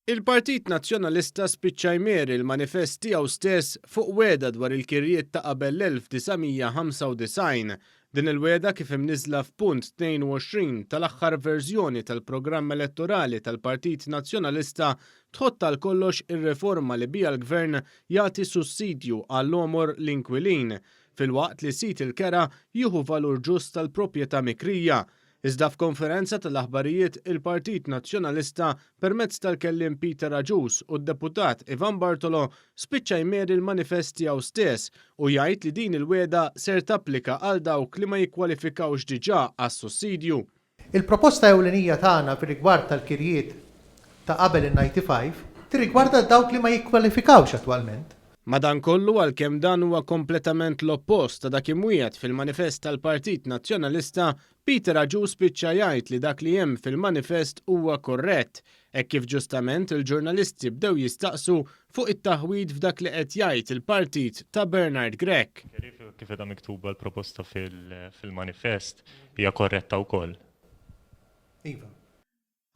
Il-Partit Nazzjonalista spiċċa jmieri l-manifest tiegħu stess fuq weda dwar il-kirjiet ta' qabel l-1995. Din il-weda kif imniżla f'punt 22 tal-aħħar verżjoni tal-programm elettorali tal-Partit Nazzjonalista tħodd tal kollox ir-riforma li biha l-Gvern jagħti sussidju għall-omor l-inkwilin fil-waqt li sit il-kera jieħu valur ġust tal-proprjetà mikrija. Iżda f'konferenza tal-aħbarijiet il-Partit Nazzjonalista permezz tal-kelliem Peter Aġus u d-deputat Ivan Bartolo spiċċa jmieri l-manifest tiegħu stess u jgħid li din il-weda ser tapplika għal dawk li ma jikkwalifikawx diġà għas-sussidju. Il-proposta ewlenija tagħna fir-rigward tal-kirjiet ta' qabel il-95 tirrigwarda dawk li ma jikkwalifikawx attwalment. Madankollu għalkemm dan huwa kompletament l-oppost ta' dak imwiegħed fil-manifest tal-Partit Nazzjonalista, Peter Aġus spiċċa jgħid li dak li hemm fil-manifest huwa korrett, hekk kif ġustament il-ġurnalisti bdew jistaqsu fuq it-taħwid f'dak li qed jgħid il-partit ta' Bernard Grech. Kif qiegħda miktuba l-proposta fil-manifest hija korretta wkoll. Iva.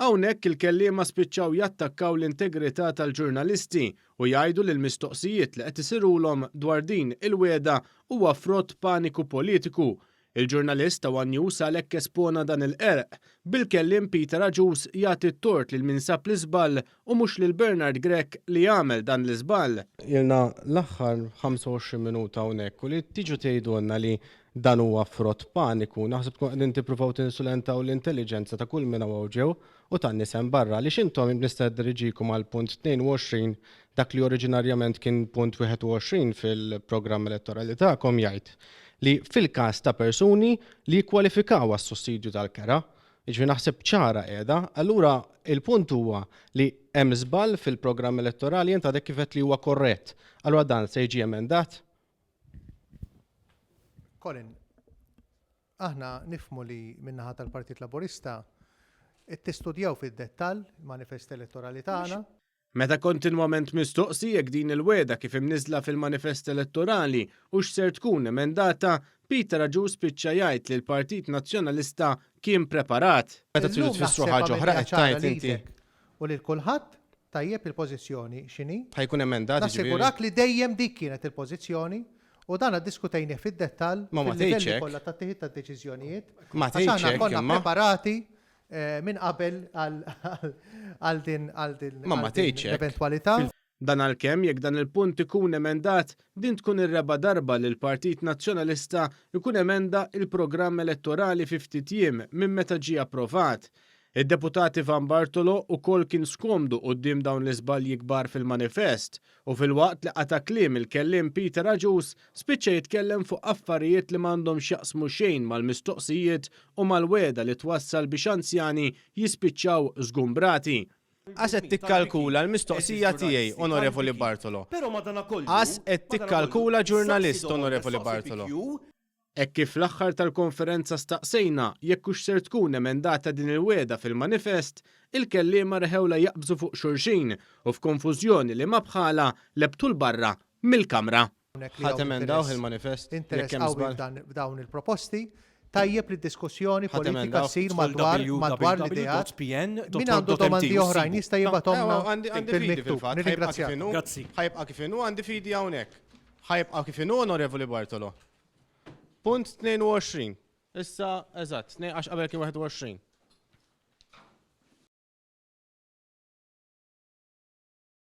Hawnhekk il-kelliema spiċċaw jattakkaw l-integrità tal-ġurnalisti u jgħidu li l-mistoqsijiet li qed isirulhom dwar din il-weda huwa frott paniku politiku. Il-ġurnalist ta' One News għalhekk espona dan il-qerq bil-kelliem Peter Aġus jagħti t-tort lil min sab l-iżball u mhux lil Bernard Grech li jagħmel dan l-iżball. Ilna l-aħħar 25 minuta hawnhekk u li tiġu tgħidulna li dan huwa frott paniku, naħseb tkun qegħdin tippruvaw tinsulentaw l-intelligenza ta' kull min hawn ġew u tan-nisem barra li x'intom nistgħu iġikom għal punt 22 dak li oriġinarjament kien punt 21 fil-programm elettorali tagħkom jgħid li fil-każ ta' persuni li jikkwalifikaw għas-sussidju tal-kera, jiġri naħseb ċara qiegħda, allura il-punt huwa li hemm żball fil-programm elettorali inta dak kif li huwa korrett. Allura dan se jiġi emendat? Colin, aħna nifmu li min-naħa tal-Partit Laburista ittistudjaw fid-dettall il-manifest elettorali tagħna. Meta kontinwament mistoqsi jekk din il-weda kif imniżla fil-manifest elettorali u x'ser tkun emendata, Peter Aġus spiċċa jgħid li l-Partit Nazzjonalista kien preparat. Meta tridu tfissru ħaġa oħra qed tgħid inti. U lil kulħadd tajjeb il-pożizzjoni x'inhi. Ħajkun emendat Nassigurak li dejjem dik kienet il-pożizzjoni u dan diskutejni fid-dettall fil-livelli kollha tat-tieħid tad-deċiżjonijiet. Ma tgħidx konna preparati minn qabel għal din l-eventwalità. Dan għalkemm jekk dan il-punt ikun emendat, din tkun ir-raba darba li l-Partit Nazzjonalista jkun emenda il-programm elettorali fi ftit jiem minn meta ġie approvat. Id-deputat Ivan Bartolo wkoll kien skomdu quddiem dawn l-iżbalji kbar fil-manifest u fil-waqt li qata' kliem il-kelliem Peter Aġus spiċċa jitkellem fuq affarijiet li m'għandhomx jaqsmu xejn mal-mistoqsijiet u mal-weda li twassal biex anzjani jispiċċaw żgumbrati. Għas qed tikkalkula l-mistoqsija tiegħi, Onorevoli Bartolo. Għas qed tikkalkula ġurnalist, Onorevoli Bartolo. Hekk kif l-aħħar tal-konferenza staqsejna jekk hux ser tkun emendata din il-weda fil-manifest, il-kelliema reħewla jaqbżu fuq xulxin u f'konfużjoni li ma bħala lebtu l-barra mill-Kamra. Ħadd emendaw il-manifest interess qawwi f'dawn il-proposti. Tajjeb li diskussjoni politika ssir madwar l-ideat. Min għandu domandi oħrajn jista' jibgħathomna fil-miktub. Nirringrazzjak. Ħajbqa' kif inhu għandi fidi hawnhekk. Ħajbqa' kif inhu, Onorevoli Bartolo. Punt 22. Issa, eżatt, 12 qabel kien 21.